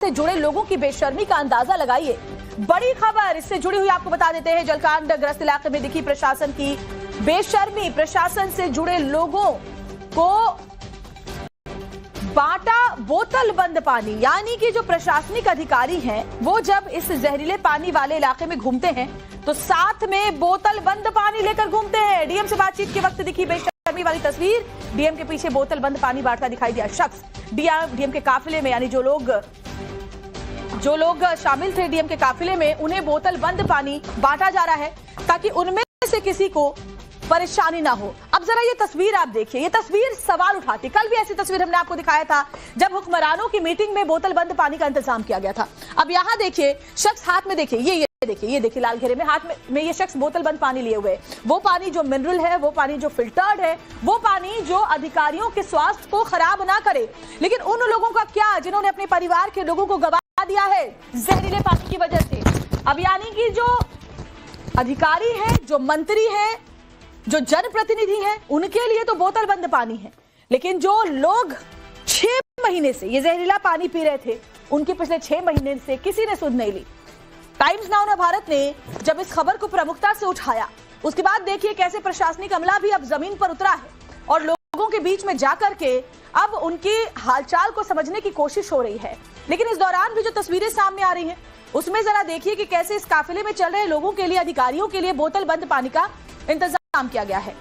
से जुड़े लोगों की बेशर्मी का अंदाजा लगाइए। बड़ी खबर इससे जुड़ी हुई आपको बता देते हैं। जलकांड ग्रस्त इलाके में दिखी प्रशासन की बेशर्मी। प्रशासन से जुड़े लोगों को बांटा बोतल बंद पानी, यानी कि जो प्रशासनिक अधिकारी हैं वो जब इस जहरीले पानी वाले इलाके में घूमते हैं तो साथ में बोतल बंद पानी लेकर घूमते हैं। डीएम से बातचीत के वक्त दिखी बेशर्मी वाली तस्वीर। डीएम के पीछे बोतल बंद पानी बांटता दिखाई दिया शख्स। डीएम के काफिले में, यानी जो लोग शामिल थे डीएम के काफिले में, उन्हें बोतल बंद पानी बांटा जा रहा है ताकि उनमें से किसी को परेशानी ना हो। अब जरा ये तस्वीर आप देखिए, ये तस्वीर सवाल उठाती। कल भी ऐसी तस्वीर हमने आपको दिखाया था जब हुक्मरानों की मीटिंग में बोतल बंद पानी का इंतजाम किया गया था। अब यहाँ देखिए शख्स हाथ में, देखिए ये देखिए लाल घेरे में हाथ में ये शख्स बोतल बंद पानी लिए हुए। वो पानी जो मिनरल है, वो पानी जो फिल्टर्ड है, वो पानी जो अधिकारियों के स्वास्थ्य को खराब ना करे। लेकिन उन लोगों का क्या जिन्होंने अपने परिवार के लोगों को गवा दिया है जहरीले पानी की वजह से। अब यानी कि जो अधिकारी है, जो मंत्री है, जो जनप्रतिनिधि हैं, उनके लिए तो बोतल बंद पानी है, लेकिन जो लोग 6 महीने से ये जहरीला पानी पी रहे थे, उनके पिछले 6 महीने से किसी ने सुध नहीं ली। टाइम्स नाउ ने भारत ने जब इस खबर को प्रमुखता से उठाया, उसके बाद देखिए कैसे प्रशासनिक अमला भी अब जमीन पर उतरा है और लोगों के बीच में जाकर के अब उनकी हालचाल को समझने की कोशिश हो रही है। लेकिन इस दौरान भी जो तस्वीरें सामने आ रही हैं, उसमें जरा देखिए कि कैसे इस काफिले में चल रहे लोगों के लिए, अधिकारियों के लिए बोतल बंद पानी का इंतजाम किया गया है।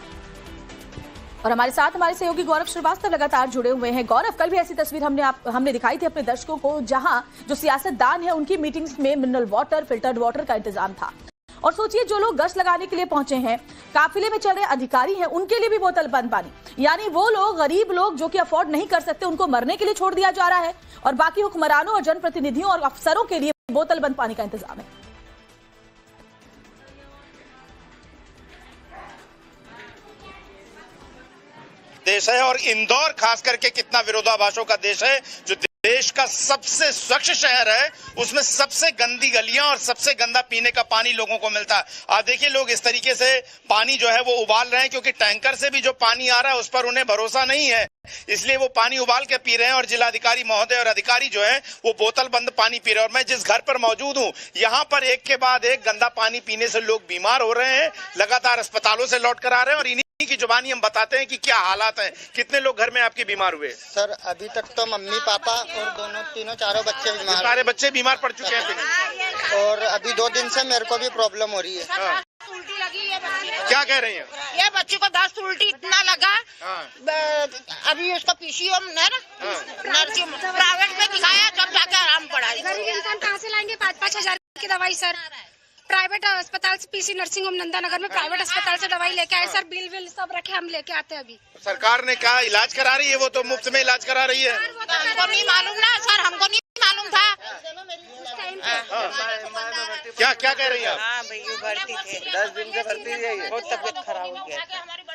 और हमारे साथ हमारे सहयोगी गौरव श्रीवास्तव लगातार जुड़े हुए हैं। गौरव, कल भी ऐसी तस्वीर हमने दिखाई थी अपने दर्शकों को, जहां जो सियासतदान है उनकी मीटिंग्स में मिनरल वाटर, फिल्टर्ड वाटर का इंतजाम था। और सोचिए जो लोग गश्त लगाने के लिए पहुंचे हैं, काफिले में चल रहे अधिकारी हैं, उनके लिए भी बोतल बंद पानी, यानी वो लोग, गरीब लोग जो कि अफोर्ड नहीं कर सकते, उनको मरने के लिए छोड़ दिया जा रहा है और बाकी हुक्मरानों और जनप्रतिनिधियों और अफसरों के लिए बोतल बंद पानी का इंतजाम है। देश है और इंदौर खास करके कितना विरोधाभासों का देश है। जो देश का सबसे स्वच्छ शहर है, उसमें सबसे गंदी गलियां और सबसे गंदा पीने का पानी लोगों को मिलता है। आप देखिए लोग इस तरीके से पानी जो है वो उबाल रहे हैं, क्योंकि टैंकर से भी जो पानी आ रहा है उस पर उन्हें भरोसा नहीं है, इसलिए वो पानी उबाल के पी रहे हैं। और जिलाधिकारी महोदय और अधिकारी जो है वो बोतल बंद पानी पी रहे हैं। और मैं जिस घर पर मौजूद हूँ, यहाँ पर एक के बाद एक गंदा पानी पीने से लोग बीमार हो रहे हैं, लगातार अस्पतालों से लौट कर आ रहे हैं। और इन्हीं की जुबानी हम बताते हैं कि क्या हालात हैं। कितने लोग घर में आपके बीमार हुए? सर अभी तक तो मम्मी पापा और चारों बच्चे बीमार। सारे बच्चे बीमार पड़ चुके हैं और अभी 2 दिन से मेरे को भी प्रॉब्लम हो रही है। उल्टी लगी है बच्ची। क्या कह रही हैं? ये बच्ची को 10 उल्टी इतना लगा। अभी उसका पीसीओ नर्सिंग प्राइवेट में दिखाया, तब जाके आराम पड़ा। गरीब इंसान कहाँ से लाएंगे 5-5 हजार की दवाई? सर प्राइवेट अस्पताल से, पीसी नर्सिंग होम नंदानगर में प्राइवेट अस्पताल से दवाई लेके आए सर, बिल सब रखे, हम लेके आते हैं। अभी सरकार ने कहा इलाज करा रही है, वो तो मुफ्त में इलाज करा रही है। हमको नहीं मालूम ना सर, हमको नहीं मालूम था। क्या कह रही है आप? हाँ भाई, भर्ती थे, 10 दिन से भर्ती है, बहुत तबीयत खराब हो गया।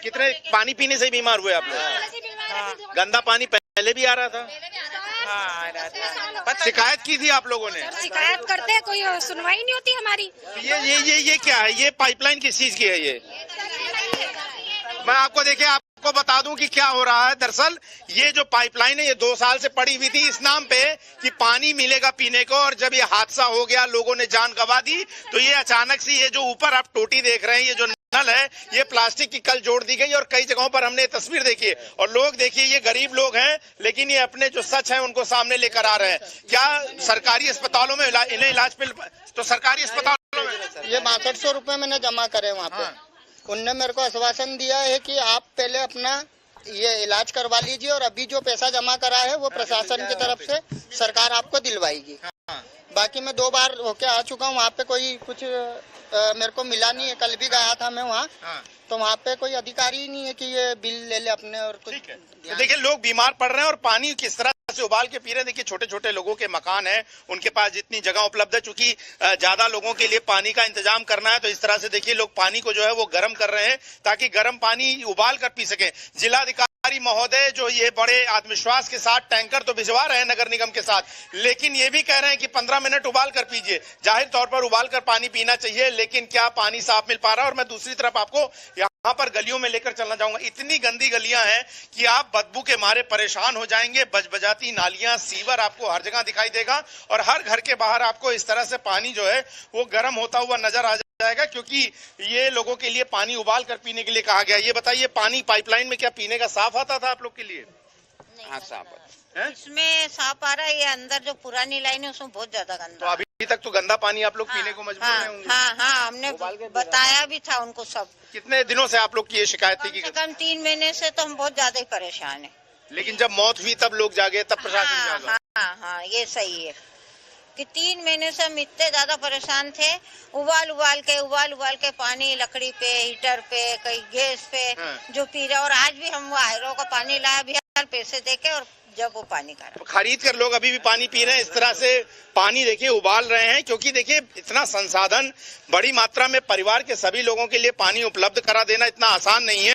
कितने पानी पीने से बीमार हुए आप लोग? गंदा पानी पहले भी आ रहा था? हाँ, शिकायत की थी आप लोगों ने? शिकायत करते हैं, कोई सुनवाई नहीं होती हमारी। ये क्या है? ये पाइपलाइन किस चीज की है? ये मैं आपको बता दूं कि क्या हो रहा है। दरअसल ये जो पाइपलाइन है ये 2 साल से पड़ी हुई थी इस नाम पे कि पानी मिलेगा पीने को। और जब ये हादसा हो गया, लोगों ने जान गंवा दी, तो ये अचानक से ये जो ऊपर आप टोटी देख रहे हैं, ये जो नल है, ये प्लास्टिक की कल जोड़ दी गई। और कई जगहों पर हमने तस्वीर देखी है। और लोग देखिए, ये गरीब लोग हैं, लेकिन ये अपने जो सच है उनको सामने लेकर आ रहे हैं। क्या सरकारी अस्पतालों में इन्हें इलाज पे, तो सरकारी अस्पतालों में ये 6200 रुपए मैंने जमा करे वहाँ पे। उनने मेरे को आश्वासन दिया है कि आप पहले अपना ये इलाज करवा लीजिए और अभी जो पैसा जमा करा है वो प्रशासन की तरफ से सरकार आपको दिलवाएगी। बाकी मैं 2 बार होके आ चुका हूँ, वहाँ पे कोई कुछ मेरे को मिला नहीं है। कल भी गया था मैं वहाँ, तो वहाँ पे कोई अधिकारी ही नहीं है कि ये बिल ले ले अपने। और कुछ देखिए लोग बीमार पड़ रहे हैं और पानी किस तरह से उबाल के पी रहे हैं। देखिए छोटे छोटे लोगों के मकान है, उनके पास जितनी जगह उपलब्ध है, चूंकि ज्यादा लोगों के लिए पानी का इंतजाम करना है, तो इस तरह से देखिए लोग पानी को जो है वो गर्म कर रहे हैं ताकि गर्म पानी उबाल कर पी सके। जिलाधिकारी महोदय जो ये बड़े आत्मविश्वास के साथ टैंकर तो भिजवा रहे हैं नगर निगम के साथ, लेकिन ये भी कह रहे हैं कि 15 मिनट उबाल कर पीजिए। जाहिर तौर पर उबाल कर पानी पीना चाहिए, लेकिन क्या पानी साफ मिल पा रहा है? और मैं दूसरी तरफ आपको यहाँ पर गलियों में लेकर चलना चाहूंगा। इतनी गंदी गलियां हैं कि आप बदबू के मारे परेशान हो जाएंगे। बजबजाती नालियां, सीवर आपको हर जगह दिखाई देगा और हर घर के बाहर आपको इस तरह से पानी जो है वो गर्म होता हुआ नजर आ जाएगा, क्योंकि ये लोगों के लिए पानी उबाल कर पीने के लिए कहा गया। ये बताइए, पानी पाइपलाइन में क्या पीने का साफ आता था आप लोग के लिए? हाँ साफ है? इसमें साफ आ रहा है, ये अंदर जो पुरानी लाइन है उसमें बहुत ज्यादा गंदा। तो अभी तक तो गंदा पानी आप लोग पीने को मजबूर हैं होंगे। हाँ, हमने बताया भी था उनको सब। कितने दिनों से आप लोग की ये शिकायत थी? कम से कम 3 महीने से तो हम बहुत ज्यादा ही परेशान है। लेकिन जब मौत हुई तब लोग जागे, तब प्रशासन जागा। हाँ, ये सही है कि 3 महीने से हम इतने ज्यादा परेशान थे। उबाल उबाल के पानी लकड़ी पे, हीटर पे, कहीं गैस पे जो पी रहे। और आज भी हम वो आयरो का पानी लाया भी पैसे देके, और जब वो पानी का खरीद कर लोग अभी भी पानी पी रहे हैं। इस तरह से पानी देखिए उबाल रहे हैं, क्योंकि देखिए इतना संसाधन बड़ी मात्रा में परिवार के सभी लोगों के लिए पानी उपलब्ध करा देना इतना आसान नहीं है।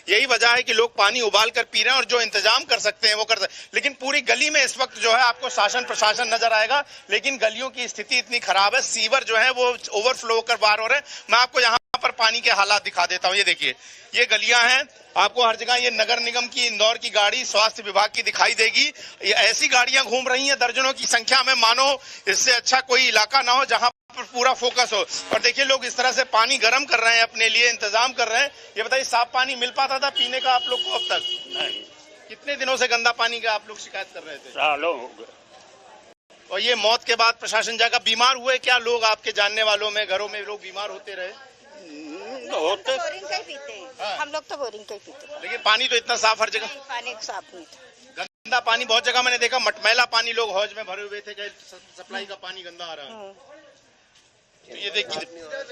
यही वजह है कि लोग पानी उबाल कर पी रहे हैं और जो इंतजाम कर सकते हैं वो कर सकते हैं। लेकिन पूरी गली में इस वक्त जो है आपको शासन प्रशासन नजर आएगा, लेकिन गलियों की स्थिति इतनी खराब है, सीवर जो है वो ओवरफ्लो होकर बाहर हो रहे हैं। मैं आपको यहाँ पर पानी के हालात दिखा देता हूँ। ये देखिए, ये गलियां हैं, आपको हर जगह ये नगर निगम की, इंदौर की गाड़ी, स्वास्थ्य विभाग की दिखाई देगी। ये ऐसी गाड़ियां घूम रही हैं दर्जनों की संख्या में, मानो इससे अच्छा कोई इलाका ना हो जहां पर पूरा फोकस हो। और देखिए लोग इस तरह से पानी गर्म कर रहे हैं, अपने लिए इंतजाम कर रहे हैं। ये बताइए, साफ पानी मिल पाता था पीने का आप लोग को अब तक? नहीं। कितने दिनों से गंदा पानी का आप लोग शिकायत कर रहे थे? सालों हो गए। और ये मौत के बाद प्रशासन जागा। बीमार हुए क्या लोग? आपके जानने वालों में, घरों में लोग बीमार होते रहे? होते बोरिंग का ही पीते हैं। हम लोग तो बोरिंग का ही पीते हैं। लेकिन पानी तो इतना साफ हर जगह? पानी साफ नहीं था, गंदा पानी बहुत जगह मैंने देखा, मटमैला पानी लोग हौज में भरे हुए थे कि सप्लाई का पानी गंदा आ रहा है। तो ये देखिए,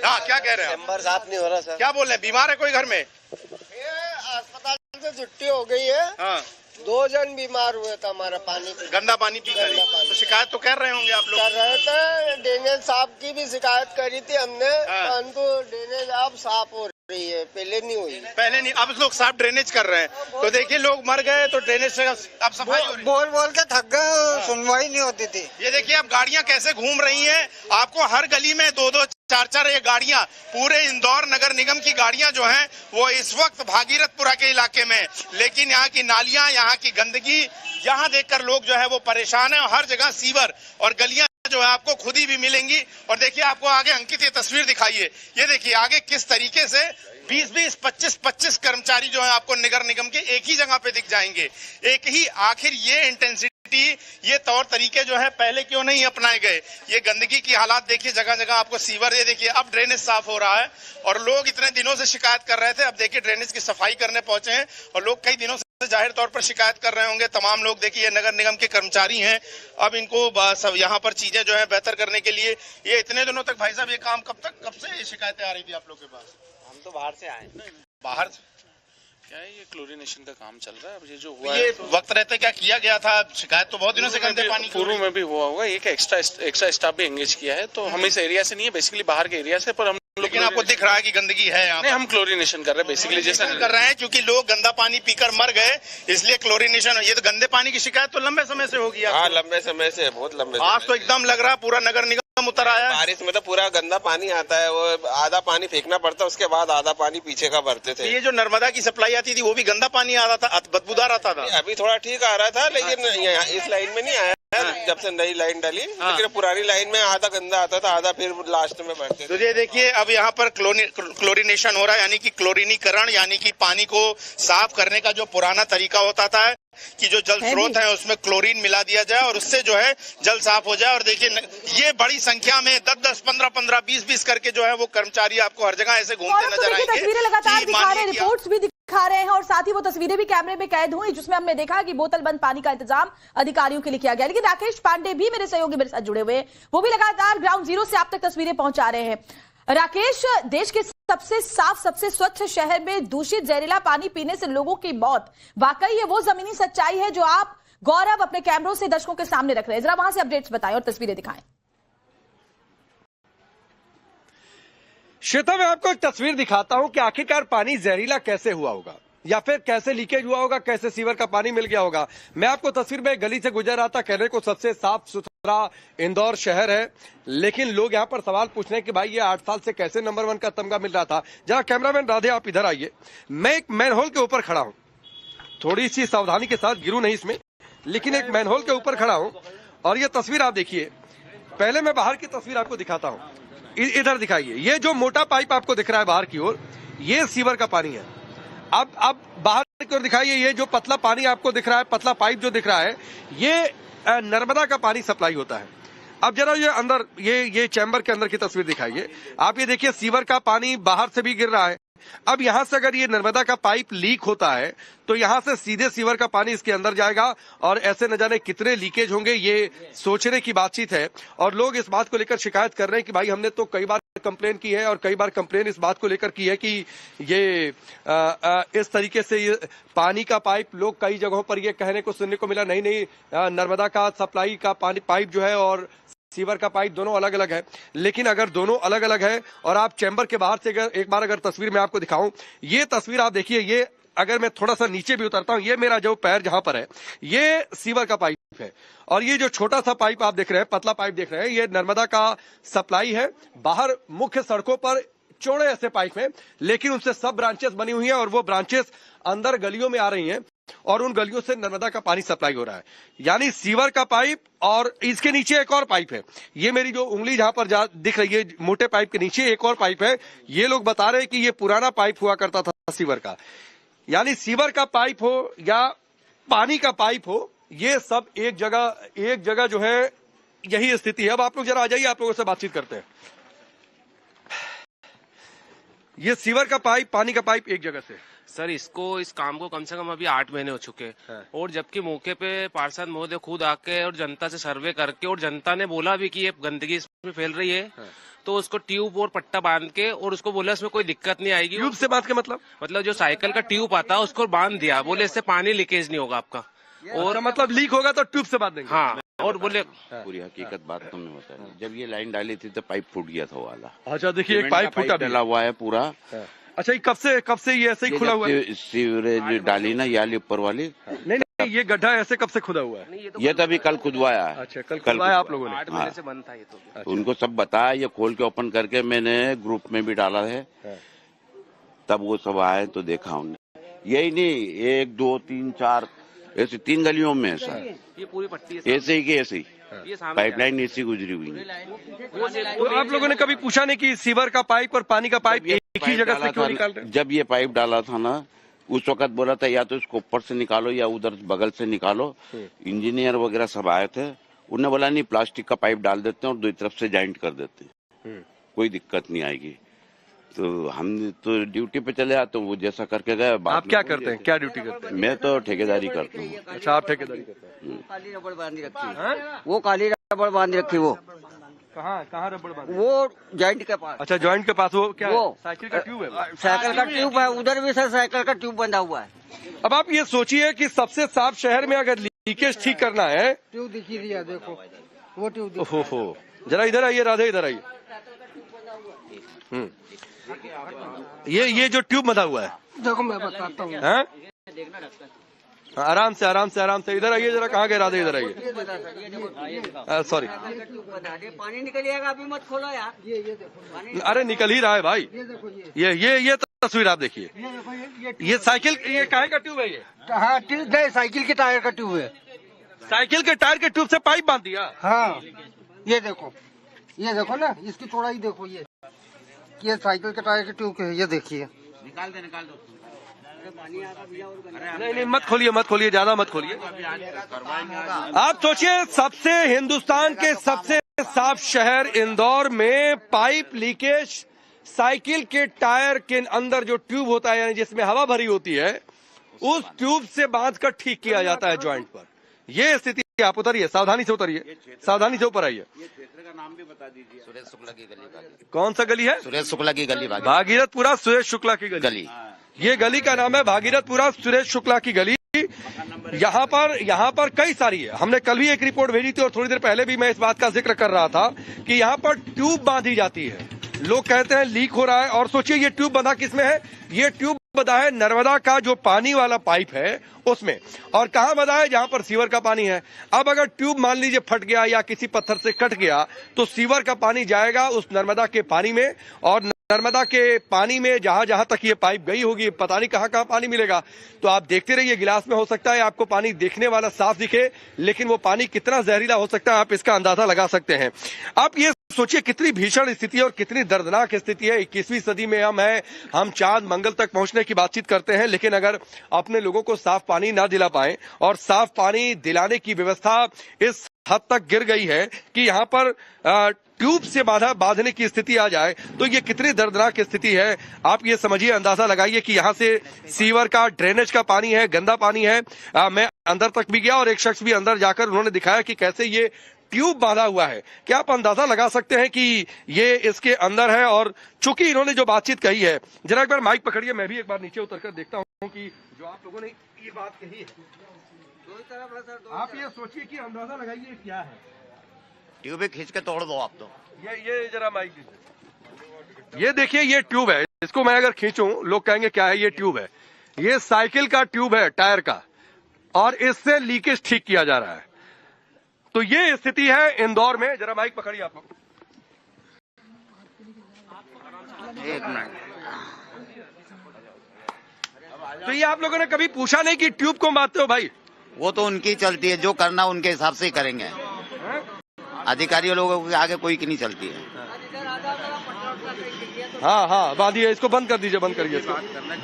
हाँ क्या कह रहे हैं चैम्बर साफ नहीं हो रहा सर। क्या बोल रहे हैं? बीमार है कोई घर में? अस्पताल से छुट्टी हो गई है। हाँ, 2 जन बीमार हुए थे हमारा पानी पी। गंदा पानी पी कर। तो शिकायत तो कर रहे होंगे आप लोग? कर रहे थे, ड्रेनेज साहब की भी शिकायत करी थी हमने, परंतु ड्रेनेज अब साफ हो रही है, पहले नहीं हुई। पहले नहीं, अब लोग साफ ड्रेनेज कर रहे हैं। तो देखिए लोग मर गए तो ड्रेनेज से अब सफाई हो रही है। बोल के थक गए, सुनवाई नहीं होती थी। ये देखिए अब गाड़ियां कैसे घूम रही हैं। आपको हर गली में 2-2, 4-4 ये गाड़ियां, पूरे इंदौर नगर निगम की गाड़ियां जो हैं वो इस वक्त भागीरथपुरा के इलाके में। लेकिन यहाँ की नालियां, यहाँ की गंदगी, यहाँ देखकर लोग जो है वो परेशान है। हर जगह सीवर और गलियां जो है आपको खुद ही भी मिलेंगी। और देखिए आपको आगे अंकित ये तस्वीर दिखाइए, ये देखिए आगे किस तरीके से 20-20, 25-25 कर्मचारी जो है आपको नगर निगम के एक ही जगह पे दिख जाएंगे, एक ही। आखिर ये इंटेंसिटी, ये तौर तरीके जो है पहले क्यों नहीं अपनाए गए? ये गंदगी की हालात देखिए, जगह जगह आपको सीवर, ये देखिए अब ड्रेनेज साफ हो रहा है। और लोग इतने दिनों से शिकायत कर रहे थे, अब देखिए ड्रेनेज की सफाई करने पहुंचे हैं। और लोग कई दिनों से जाहिर तौर पर शिकायत कर रहे होंगे। तमाम लोग देखिए नगर निगम के कर्मचारी हैं, अब इनको सब यहाँ पर चीजें जो है बेहतर करने के लिए, ये इतने दिनों तक भाई साहब ये काम कब से ये शिकायतें आ रही थी आप लोग के पास? हम तो बाहर से आए। बाहर क्या है, ये क्लोरीनेशन का काम चल रहा है। अब ये जो हुआ ये है, वक्त रहते क्या किया गया था? शिकायत तो बहुत दिनों से गंदे पानी की। पूर्व में भी हुआ होगा। एक एक्स्ट्रा स्टाफ भी एंगेज किया है। तो हम इस एरिया से नहीं है, बेसिकली बाहर के एरिया से, पर हम लोग, लेकिन आपको दिख रहा है कि गंदगी है यहाँ? नहीं, हम क्लोरीनेशन कर रहे हैं बेसिकली, जैसा कर रहे हैं क्योंकि लोग गंदा पानी पीकर मर गए, इसलिए क्लोरीनेशन। ये तो गंदे पानी की शिकायत तो लंबे समय से होगी। हाँ, लंबे समय से, बहुत लंबे। आज तो एकदम लग रहा पूरा नगर निगम उतर आया। बारिश में तो पूरा गंदा पानी आता है, वो आधा पानी फेंकना पड़ता है, उसके बाद आधा पानी पीछे का भरते थे। ये जो नर्मदा की सप्लाई आती थी वो भी गंदा पानी आ रहा था, बदबूदार आता था। अभी थोड़ा ठीक आ रहा था, लेकिन इस लाइन में नहीं आया जब से नई लाइन डाली। लेकिन पुरानी लाइन में आधा गंदा आता था, आधा फिर लास्ट में भरते थे। तो ये देखिए अब यहाँ पर क्लोरीनेशन हो रहा है, यानी कि क्लोरीनीकरण, यानी कि पानी को साफ करने का जो पुराना तरीका होता था कि जो जल स्रोत है उसमें क्लोरीन मिला दिया जाए और उससे जो है जल साफ हो जाए। और देखिए ये बड़ी संख्या में 10-10, 15-15, 20-20 करके जो है वो कर्मचारी आपको हर जगह ऐसे घूमते नजर आएंगे। तस्वीरें लगातार दिखा रहे हैं, रिपोर्ट्स भी दिखा रहे हैं और साथ ही वो तस्वीरें भी कैमरे में कैद हुई जिसमें हमने देखा कि बोतल बंद पानी का इंतजाम अधिकारियों के लिए किया गया। लेकिन राकेश पांडे भी मेरे सहयोगी मेरे साथ जुड़े हुए हैं, वो भी लगातार ग्राउंड जीरो से आप तक तस्वीरें पहुंचा रहे हैं। राकेश, देश के सबसे साफ, सबसे स्वच्छ शहर में दूषित जहरीला पानी पीने से लोगों की मौत, वाकई ये वो जमीनी सच्चाई है जो आप गौरव अपने कैमरों से दर्शकों के सामने रख रहे हैं। जरा वहां से अपडेट्स बताएं और तस्वीरें दिखाएं। श्वेता, मैं आपको एक तस्वीर दिखाता हूं कि आखिरकार पानी जहरीला कैसे हुआ होगा। या फिर कैसे लीकेज हुआ होगा, कैसे सीवर का पानी मिल गया होगा। मैं आपको तस्वीर में गली से गुजर रहा था, कहने को सबसे साफ सुथरा इंदौर शहर है, लेकिन लोग यहाँ पर सवाल पूछ रहे हैं कि भाई ये 8 साल से कैसे नंबर 1 का तमगा मिल रहा था। जरा कैमरामैन राधे आप इधर आइए, मैं एक मैनहोल के ऊपर खड़ा हूं, थोड़ी सी सावधानी के साथ गिरूं नहीं इसमें, लेकिन एक मैनहोल के ऊपर खड़ा हूं और ये तस्वीर आप देखिए। पहले मैं बाहर की तस्वीर आपको दिखाता हूं, इधर दिखाइए। ये जो मोटा पाइप आपको दिख रहा है बाहर की ओर, ये सीवर का पानी है। अब बाहर की ओर दिखाइए, ये जो पतला पानी आपको दिख रहा है, पतला पाइप जो दिख रहा है, ये नर्मदा का पानी सप्लाई होता है। अब जरा ये अंदर ये चैम्बर के अंदर की तस्वीर दिखाइए। आप ये देखिए, सीवर का पानी बाहर से भी गिर रहा है। अब यहां से अगर ये नर्मदा का पाइप लीक होता है तो यहां से सीधे सीवर का पानी इसके अंदर जाएगा और ऐसे न जाने कितने लीकेज होंगे, ये सोचने की बातचीत है। और लोग इस बात को लेकर शिकायत कर रहे हैं कि भाई हमने तो कई बार कंप्लेन की है और कई बार कंप्लेन इस बात को लेकर की है कि ये इस तरीके से ये पानी का पाइप, लोग कई जगहों पर ये कहने को सुनने को मिला, नहीं नर्मदा का सप्लाई का पानी पाइप जो है और सीवर का पाइप दोनों अलग अलग है। लेकिन अगर दोनों अलग अलग है और आप चैम्बर के बाहर से एक बार अगर तस्वीर में आपको दिखाऊं, ये तस्वीर आप देखिए, ये अगर मैं थोड़ा सा नीचे भी उतरता हूं, ये मेरा जो पैर जहां पर है, ये सीवर का पाइप है और ये जो छोटा सा पाइप आप देख रहे हैं, पतला पाइप देख रहे हैं, ये नर्मदा का सप्लाई है। बाहर मुख्य सड़कों पर चौड़े ऐसे पाइप हैं, लेकिन उनसे सब ब्रांचेस बनी हुई हैं और वो ब्रांचेस अंदर गलियों में आ रही हैं और उन गलियों से नर्मदा का पानी सप्लाई हो रहा है। यानी सीवर का पाइप और इसके नीचे एक और पाइप है। ये मेरी जो उंगली जहां पर दिख रही है, मोटे पाइप के नीचे एक और पाइप है। ये लोग बता रहे हैं कि ये पुराना पाइप हुआ करता था सीवर का। यानी सीवर का पाइप हो या पानी का पाइप हो, ये सब एक जगह जो है, यही स्थिति है। अब आप लोग जरा आ जाइए, आप लोगों से बातचीत करते हैं। ये सीवर का पाइप, पानी का पाइप एक जगह से। सर, इस काम को कम से कम अभी 8 महीने हो चुके हैं और जबकि मौके पे पार्षद महोदय खुद आके और जनता से सर्वे करके, और जनता ने बोला भी कि ये गंदगी इसमें फैल रही है, तो उसको ट्यूब और पट्टा बांध के और उसको बोला इसमें कोई दिक्कत नहीं आएगी। ट्यूब से बांध के मतलब जो साइकिल का ट्यूब आता है उसको बांध दिया, बोले इससे पानी लीकेज नहीं होगा आपका। और मतलब लीक होगा तो ट्यूब से बांध देंगे। हाँ, और बोले पूरी हकीकत बात तुमने बताई। जब ये लाइन डाली थी तो पाइप फूट गया था वाला। अच्छा, देखिए एक पाइप फूटा डला हुआ है पूरा। अच्छा, ये कब से ये ऐसे ही खुला हुआ है? सीवरेज डाली ना ये ऊपर वाली। नहीं, ये गड्ढा ऐसे कब से खुदा हुआ है? ये तो अभी कल खुदवाया है। अच्छा, कल खुदवाया आप लोगों ने? 8 महीने से बंद था ये तो। उनको सब बताया, ये खोल के ओपन करके मैंने ग्रुप में भी डाला है। तब वो सब आए तो देखा उन्हें। यही नहीं, 1 2 3 4 ऐसे 3 गलियों में है सर। ये पूरी पट्टी ऐसे ही की ऐसे ही पाइपलाइन ऐसी गुजरी हुई है। तो आप लोगों ने कभी पूछा नहीं कि सीवर का पाइप और पानी का पाइप एक ही जगह से क्यों निकाल रहे हैं? जब ये पाइप डाला था ना, उस वक्त बोला था या तो इसको ऊपर से निकालो या उधर बगल से निकालो। इंजीनियर वगैरह सब आए थे, उन्होंने बोला नहीं, प्लास्टिक का पाइप डाल देते हैं और 2 तरफ से जॉइंट कर देते हैं, कोई दिक्कत नहीं आएगी। तो हम तो ड्यूटी पे चले आते, वो जैसा करके गए। आप क्या करते हैं, क्या ड्यूटी करते हैं? मैं तो ठेकेदारी करता हूँ। अच्छा, आप ठेकेदारी करते हैं। काली रबड़ बांधी रखी, वो काली रबड़ बांधी रखी। वो कहाँ रबड़ बांधी? वो जॉइंट के पास। अच्छा, जॉइंट के पास। वो क्या, वो साइकिल का ट्यूब है? साइकिल का ट्यूब है, उधर भी सर साइकिल का ट्यूब बंधा हुआ है। अब आप ये सोचिए कि सबसे साफ शहर में अगर लीकेज ठीक करना है, ट्यूब दिखी दिया, देखो वो ट्यूब। ओहो, जरा इधर आइए राधे, इधर आइए। ये जो ट्यूब बंधा हुआ है, देखो मैं बताता हूँ। आराम से इधर आइए जरा। कहाँ गए राधे, इधर आइए। सॉरी, पानी निकल जाएगा, अभी मत खोलो यार। ये देखो, अरे निकल ही रहा है भाई। ये तस्वीर आप देखिए। ये साइकिल, ये काहे का ट्यूब है? ये हाँ, ट्यूब नहीं, साइकिल के टायर का ट्यूब है। साइकिल के टायर के ट्यूब से पाइप बांध दिया? हाँ, ये देखो ना, इसकी चौड़ाई देखो। ये साइकिल के टायर के ट्यूब के है, ये देखिए। निकाल दो। नहीं, मत खोलिए, ज्यादा मत खोलिए। आप सोचिए, सबसे हिंदुस्तान के सबसे साफ शहर इंदौर में पाइप लीकेज, साइकिल के टायर के अंदर जो ट्यूब होता है, यानी जिसमें हवा भरी होती है, उस ट्यूब से बांध कर ठीक किया जाता है जॉइंट पर। ये स्थिति। आप उतरिए, सावधानी से उतरिए, सावधानी से ऊपर आइए। नाम भी बता दीजिए। सुरेश शुक्ला की गली। कौन सा गली है? सुरेश शुक्ला की गली, भागीरथपुरा सुरेश शुक्ला की गली। ये गली का नाम है भागीरथपुरा सुरेश शुक्ला की गली। यहाँ पर कई सारी है। हमने कल भी एक रिपोर्ट भेजी थी और थोड़ी देर पहले भी मैं इस बात का जिक्र कर रहा था कि यहाँ पर ट्यूब बांधी जाती है। लोग कहते हैं लीक हो रहा है, और सोचिए ये ट्यूब बंधा किसमें है? ये ट्यूब बंधा है नर्मदा का जो पानी वाला पाइप है उसमें, और कहां बंधा है जहां पर सीवर का पानी है। अब अगर ट्यूब मान लीजिए फट गया या किसी पत्थर से कट गया तो सीवर का पानी जाएगा उस नर्मदा के पानी में, और नर्मदा के पानी में जहां जहां तक ये पाइप गई होगी पता नहीं कहां कहां पानी मिलेगा। तो आप देखते रहिए, गिलास में हो सकता है आपको पानी देखने वाला साफ दिखे, लेकिन वो पानी कितना जहरीला हो सकता है आप इसका अंदाजा लगा सकते हैं। आप ये सोचिए कितनी भीषण स्थिति और कितनी दर्दनाक स्थिति है। 21वीं सदी में हम चांद मंगल तक पहुंचने की बातचीत करते हैं, लेकिन अगर अपने लोगों को साफ पानी ना दिला पाए और साफ पानी दिलाने की व्यवस्था इस हद तक गिर गई है कि यहाँ पर ट्यूब से बांधने की स्थिति आ जाए तो ये कितनी दर्दनाक स्थिति है। आप ये समझिए, अंदाजा लगाइए कि यहाँ से सीवर का ड्रेनेज का पानी है, गंदा पानी है। मैं अंदर तक भी गया और एक शख्स भी अंदर जाकर उन्होंने दिखाया कि कैसे ये ट्यूब बांधा हुआ है। क्या आप अंदाजा लगा सकते हैं कि ये इसके अंदर है? और चूंकि इन्होंने जो बातचीत कही है, जरा एक बार माइक पकड़िए, मैं भी एक बार नीचे उतरकर देखता हूँ कि जो आप लोगों ने ये बात कही है, आप ये सोचिए कि अंदाजा लगाइए क्या है। ट्यूब ही खींच के तोड़ दो आप तो। ये जरा माइक दीजिए। ये देखिए, ये ट्यूब है, इसको मैं अगर खींचूं लोग कहेंगे क्या है, ये ट्यूब है, ये साइकिल का ट्यूब है, टायर का, और इससे लीकेज ठीक किया जा रहा है। तो ये स्थिति है इंदौर में। जरा माइक पकड़िए आप लोग। एक मिनट। तो ये आप लोगों ने कभी पूछा नहीं कि ट्यूब को बांधते हो भाई? वो तो उनकी चलती है, जो करना उनके हिसाब से ही करेंगे। अधिकारियों लोगों के आगे कोई की नहीं चलती है। हाँ, बांधिए, इसको बंद कर दीजिए, बंद करिए इसको,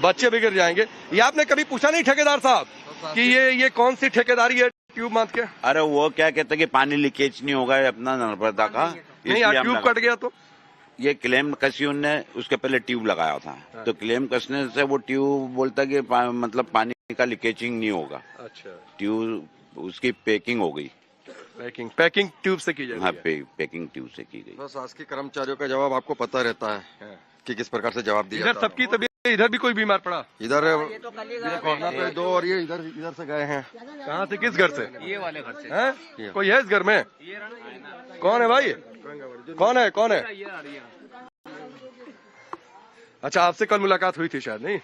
बच्चे बिगड़ जाएंगे। ये आपने कभी पूछा नहीं ठेकेदार साहब कि ये कौन सी ठेकेदारी है ट्यूब बांध के? अरे वो क्या कहते कि पानी लीकेज नहीं होगा अपना नर्मदा का, नहीं, ट्यूब कट गया तो ये क्लेम कसी उनने उसके पहले ट्यूब लगाया था। तो क्लेम कसने से वो ट्यूब बोलता कि मतलब पानी का लीकेजिंग नहीं होगा। अच्छा, ट्यूब उसकी पैकिंग हो गई, पैकिंग ट्यूब से की जाएगी। हाँ, पैकिंग ट्यूब से की गई। बस शासकीय कर्मचारियों का जवाब आपको पता रहता है कि किस प्रकार से जवाब दिया। इधर सबकी तबीयत, इधर भी कोई बीमार पड़ा, इधर कोरोना पे 2 और ये इधर से गए हैं। कहाँ से, किस घर से? ये वाले घर से है? कोई है इस घर में? कौन है भाई, कौन है? अच्छा, आपसे कल मुलाकात हुई थी शायद, नहीं?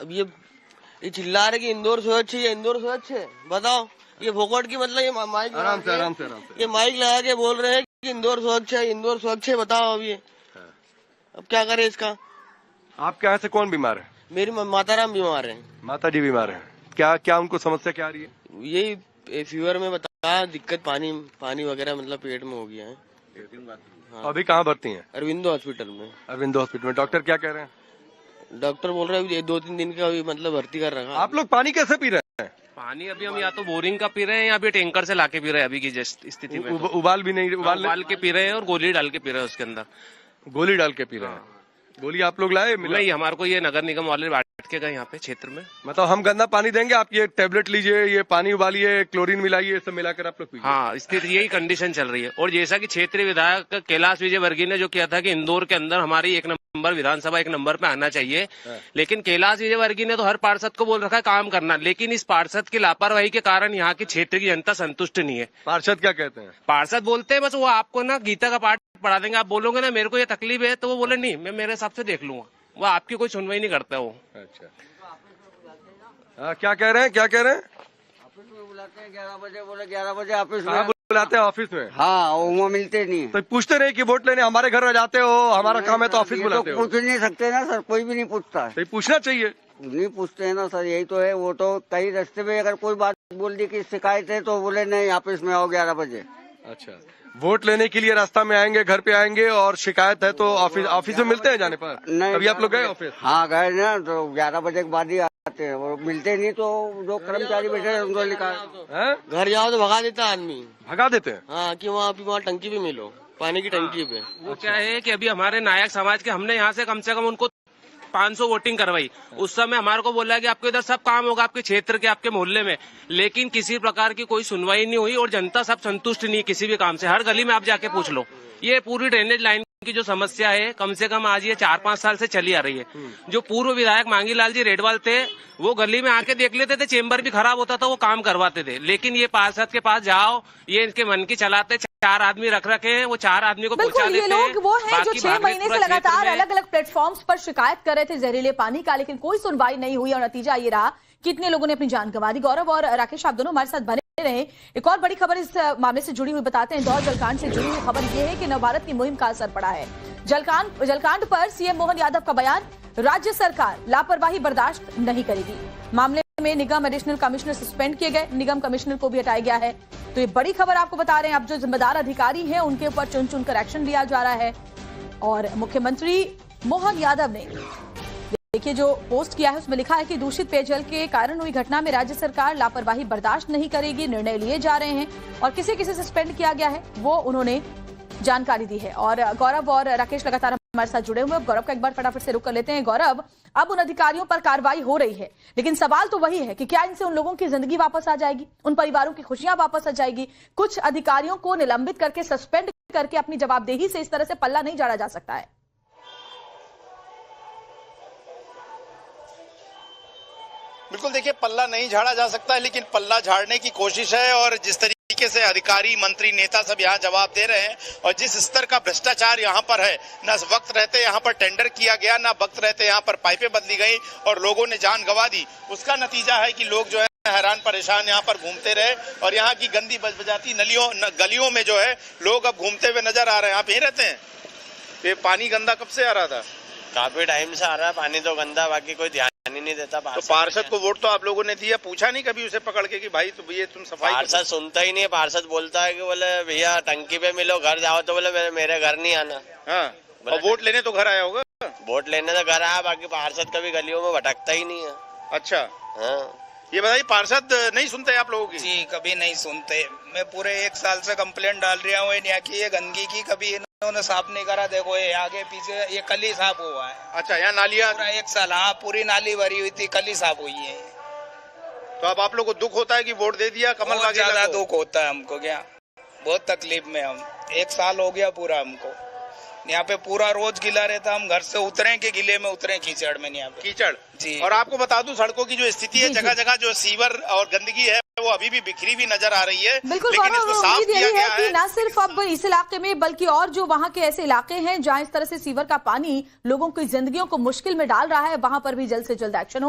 अब ये चिल्ला रहे कि इंदौर स्वच्छ है, इंदौर स्वच्छ है। बताओ, ये फोकट की मतलब ये माइक आराम से ये माइक लगा के बोल रहे हैं कि इंदौर स्वच्छ है, इंदौर स्वच्छ है। बताओ अब ये अब क्या करे इसका? आपके यहाँ से कौन बीमार है? मेरी माताराम बीमार है। माता जी बीमार है। क्या उनको समस्या क्या आ रही है? यही फीवर में बताया, दिक्कत पानी वगैरह मतलब पेट में हो गया है। हाँ। अभी कहाँ भर्ती हैं? अरविंदो हॉस्पिटल में। अरविंदो हॉस्पिटल में डॉक्टर क्या कह रहे हैं? डॉक्टर बोल रहे हैं 2-3 दिन का अभी मतलब भर्ती कर रखा। आप लोग पानी कैसे पी रहे हैं? पानी अभी हम या तो बोरिंग का पी रहे हैं या अभी टैंकर से लाके पी रहे हैं। अभी की स्थिति में उबाल भी नहीं, उबाल के पी रहे हैं और गोली डाल के पी रहे हैं। उसके अंदर गोली डाल के पी रहे हैं। गोली आप लोग लाए? नहीं, हमारे को ये नगर निगम वाले बांट के गए यहाँ पे क्षेत्र में। मतलब हम गंदा पानी देंगे, आप ये टैबलेट लीजिए, ये पानी उबालिए, क्लोरीन मिलाइए, सब मिलाकर आप लोग पीजिए। हाँ, स्थिति यही कंडीशन चल रही है। और जैसा कि क्षेत्रीय विधायक कैलाश विजयवर्गीय ने जो किया था कि इंदौर के अंदर हमारी 1 नंबर विधानसभा 1 नंबर पे आना चाहिए, लेकिन कैलाश विजयवर्गीय ने तो हर पार्षद को बोल रखा है काम करना, लेकिन इस पार्षद की लापरवाही के कारण यहाँ की क्षेत्र की जनता संतुष्ट नहीं है। पार्षद क्या कहते हैं? पार्षद बोलते हैं बस वो आपको ना गीता का पाठ पढ़ा देंगे। आप बोलोगे ना मेरे को ये तकलीफ है, तो वो बोले नहीं, मैं मेरे हिसाब से देख लूंगा। वो आपकी कोई सुनवाई नहीं करता वो। अच्छा, क्या कह रहे हैं? ऑफिस में बुलाते हैं 11 बजे, बोले 11 बजे ऑफिस में बुलाते हैं ऑफिस में। हाँ, वो मिलते नहीं। तो पूछते नहीं कि वोट लेने हमारे घर आ जाते हो, हमारा काम है तो ऑफिस बुलाते हो? पूछ नहीं सकते ना सर, कोई भी नहीं पूछता। तो पूछना चाहिए। नहीं पूछते हैं ना सर, यही तो है। वो तो कई रास्ते में अगर कोई बात बोल दी कि शिकायत है तो बोले नहीं, ऑफिस में आओ 11 बजे। अच्छा, वोट लेने के लिए रास्ता में आएंगे, घर पे आएंगे, और शिकायत है तो ऑफिस में मिलते हैं जाने पर? नहीं, अभी आप लोग गए ऑफिस? हाँ गए ना, तो 11 बजे के बाद ही आते हैं। वो मिलते नहीं तो जो कर्मचारी बैठे हैं उनको निकाल। घर जाओ तो भगा देता आदमी, भगा देते हैं। हाँ, कि वहाँ टंकी पे मिलो, पानी की टंकी पे। वो क्या है कि अभी हमारे नायक समाज के हमने यहाँ से कम उनको 500 वोटिंग करवाई। उस समय हमारे को बोला कि आपको इधर सब काम होगा आपके क्षेत्र के, आपके मोहल्ले में, लेकिन किसी प्रकार की कोई सुनवाई नहीं हुई और जनता सब संतुष्ट नहीं है किसी भी काम से। हर गली में आप जाके पूछ लो, ये पूरी ड्रेनेज लाइन की जो समस्या है कम से कम आज ये 4-5 साल से चली आ रही है। जो पूर्व विधायक मांगीलाल जी रेडवाल थे, वो गली में आके देख लेते थे, चेंबर भी खराब होता था वो काम करवाते थे। लेकिन ये पार्षद के पास जाओ, ये इनके मन की चलाते 4 आदमी रख रखे हैं, वो 4 आदमी को पहुंचा बिल्कुल, ये देते हैं। लोग वो हैं जो बाकी 6 महीने से भागलपुर लगातार क्षेत्र में- अलग अलग प्लेटफॉर्म्स पर शिकायत कर रहे थे जहरीले पानी का, लेकिन कोई सुनवाई नहीं हुई और नतीजा ये रहा कि इतने लोगों ने अपनी जान गंवा दी। गौरव और राकेश, आप दोनों हमारे साथ बने रहे। एक और बड़ी खबर इस मामले से जुड़ी हुई बताते हैं। इंदौर जलकांड से जुड़ी हुई खबर यह है कि नवभारत की मुहिम का असर पड़ा है। जलकांड पर सीएम मोहन यादव का बयान, राज्य सरकार लापरवाही बर्दाश्त नहीं करेगी। मामले में निगम एडिशनल कमिश्नर सस्पेंड किए गए, निगम कमिश्नर को भी हटाया गया है। तो ये बड़ी खबर आपको बता रहे हैं। अब जो जिम्मेदार अधिकारी हैं उनके ऊपर चुन चुनकर एक्शन लिया जा रहा है। और मुख्यमंत्री मोहन यादव ने देखिए जो पोस्ट किया है उसमें लिखा है कि दूषित पेयजल के कारण हुई घटना में राज्य सरकार लापरवाही बर्दाश्त नहीं करेगी, निर्णय लिए जा रहे हैं और किसे सस्पेंड किया गया है वो उन्होंने जानकारी दी है। और गौरव और राकेश लगातार हमारे साथ जुड़े हुए हैं। गौरव का एक बार फटाफट से रुक कर लेते हैं। गौरव, अब उन अधिकारियों पर कार्रवाई हो रही है, लेकिन सवाल तो वही है कि क्या इनसे उन लोगों की जिंदगी वापस आ जाएगी, उन परिवारों की खुशियां वापस आ जाएगी? कुछ अधिकारियों को निलंबित करके, सस्पेंड करके अपनी जवाबदेही से इस तरह से पल्ला नहीं झाड़ा जा सकता है। बिल्कुल, देखिए पल्ला नहीं झाड़ा जा सकता है, लेकिन पल्ला झाड़ने की कोशिश है। और जिस तरीके से अधिकारी, मंत्री, नेता सब यहाँ जवाब दे रहे हैं और जिस स्तर का भ्रष्टाचार यहाँ पर है, न वक्त रहते यहाँ पर टेंडर किया गया, न वक्त रहते यहाँ पर पाइपें बदली गई और लोगों ने जान गंवा दी, उसका नतीजा है कि लोग जो है हैरान परेशान यहाँ पर घूमते रहे और यहाँ की गंदी बजबजाती गलियों में जो है लोग अब घूमते हुए नजर आ रहे हैं। आप यहीं रहते हैं? ये पानी गंदा कब से आ रहा था? काफी टाइम से आ रहा है पानी तो गंदा, बाकी कोई ध्यान ही नहीं देता। तो पार्षद को वोट तो आप लोगों ने दिया, पूछा नहीं कभी उसे पकड़ के कि भाई तो ये तुम सफाई? पार्षद सुनता ही नहीं है। पार्षद बोलता है कि बोले भैया टंकी पे मिलो, घर जाओ, तो बोले मेरे घर नहीं आना। हाँ, और वोट लेने तो घर आया होगा? वोट लेने तो घर आया, बाकी पार्षद कभी गलियों में भटकता ही नहीं है। अच्छा, हाँ। ये बताइए, पार्षद नहीं सुनते आप लोगों की? जी, कभी नहीं सुनते। मैं पूरे 1 साल से कंप्लेंट डाल रहा हूँ यहाँ की ये गंदगी की, कभी इन्होंने साफ नहीं करा। देखो ये आगे पीछे ये कल ही साफ हुआ है। अच्छा, यहाँ नालियाँ पूरा 1 साल, हाँ, पूरी नाली भरी हुई थी, कल ही साफ हुई है। तो अब आप लोग को दुख होता है कि वोट दे दिया कमल बहुत वाघेला ज्यादा को? दुख होता है हमको, क्या बहुत तकलीफ में हम। 1 साल हो गया पूरा हमको यहाँ पे, पूरा रोज गिला रहता। हम घर से उतरे के गिले में उतरे कीचड़ में, यहाँ पे कीचड़ जी। और आपको बता दूं सड़कों की जो स्थिति है, जगह जगह जो सीवर और गंदगी है वो अभी भी बिखरी हुई नजर आ रही है। बिल्कुल, लेकिन इसको साफ उम्मीद किया यही गया है कि न सिर्फ अब इस इलाके में बल्कि और जो वहां के ऐसे इलाके हैं जहां इस तरह से सीवर का पानी लोगों की जिंदगियों को मुश्किल में डाल रहा है, वहां पर भी जल्द से जल्द एक्शन हो।